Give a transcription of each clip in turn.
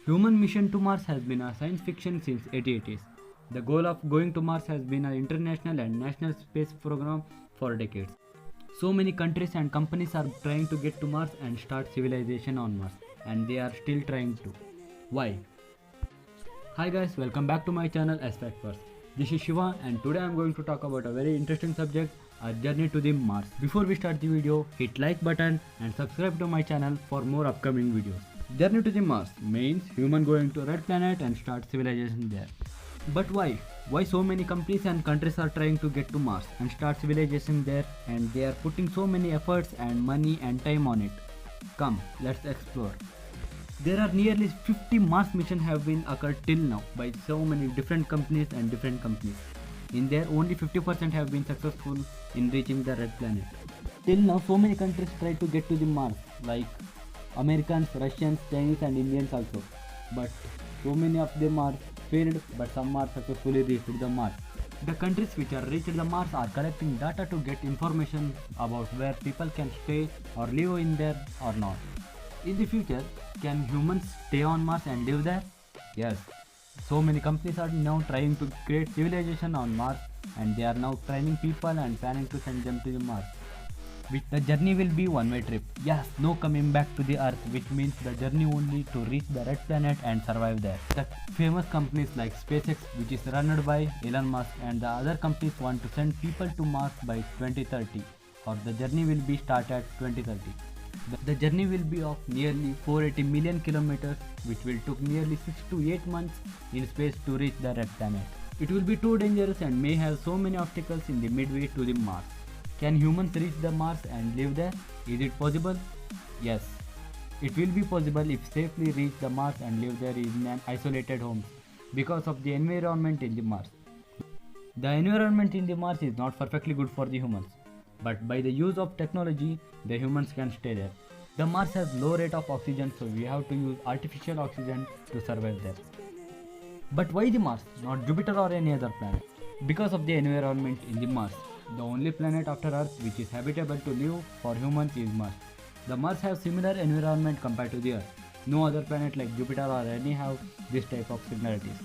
Human mission to Mars has been a science fiction since 1980s. The goal of going to Mars has been an international and national space program for decades. So many countries and companies are trying to get to Mars and start civilization on Mars, and they are still trying to. Why? Hi guys, welcome back to my channel Aspect First. This is Shiva and today I am going to talk about a very interesting subject, a journey to the Mars. Before we start the video, hit like button and subscribe to my channel for more upcoming videos. Journey to the Mars means human going to red planet and start civilization there. But why? Why so many companies and countries are trying to get to Mars and start civilization there, and they are putting so many efforts and money and time on it? Come, let's explore. There are nearly 50 Mars missions have been occurred till now by so many different companies and different companies. In there, only 50% have been successful in reaching the red planet. Till now, so many countries try to get to the Mars, like Americans, Russians, Chinese and Indians also. But so many of them are failed, but some are successfully reached the Mars. The countries which are reached the Mars are collecting data to get information about where people can stay or live in there or not. In the future, can humans stay on Mars and live there? Yes. So many companies are now trying to create civilization on Mars, and they are now training people and planning to send them to the Mars. The journey will be one-way trip. Yes, no coming back to the Earth, which means the journey only to reach the red planet and survive there. The famous companies like SpaceX, which is run by Elon Musk, and the other companies want to send people to Mars by 2030, or the journey will be start at 2030. The journey will be of nearly 480 million kilometers, which will take nearly 6 to 8 months in space to reach the red planet. It will be too dangerous and may have so many obstacles in the midway to the Mars. Can humans reach the Mars and live there? Is it possible? Yes. It will be possible if safely reach the Mars and live there in an isolated home because of the environment in the Mars. The environment in the Mars is not perfectly good for the humans, but by the use of technology, the humans can stay there. The Mars has low rate of oxygen, so we have to use artificial oxygen to survive there. But why the Mars, not Jupiter or any other planet? Because of the environment in the Mars. The only planet after Earth which is habitable to live for humans is Mars. The Mars has similar environment compared to the Earth. No other planet like Jupiter or any have this type of similarities.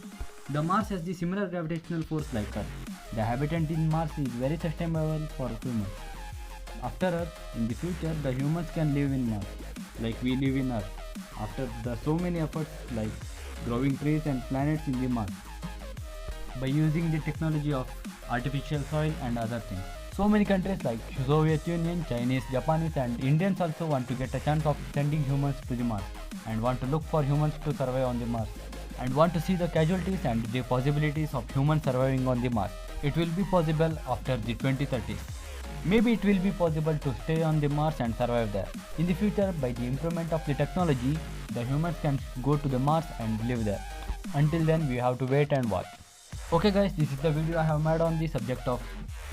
The Mars has the similar gravitational force like Earth. The habitat in Mars is very sustainable for humans. After Earth, in the future, the humans can live in Mars, like we live in Earth. After the so many efforts like growing trees and planets in the Mars, by using the technology of artificial soil and other things. So many countries like Soviet Union, Chinese, Japanese and Indians also want to get a chance of sending humans to the Mars and want to look for humans to survive on the Mars and want to see the casualties and the possibilities of humans surviving on the Mars. It will be possible after the 2030s. Maybe it will be possible to stay on the Mars and survive there. In the future, by the improvement of the technology, the humans can go to the Mars and live there. Until then, we have to wait and watch. Okay guys, this is the video I have made on the subject of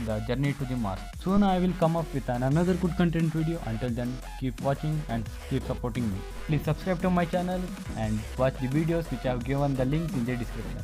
the journey to the Mars. Soon I will come up with another good content video. Until then, keep watching and keep supporting me. Please subscribe to my channel and watch the videos which I have given the links in the description.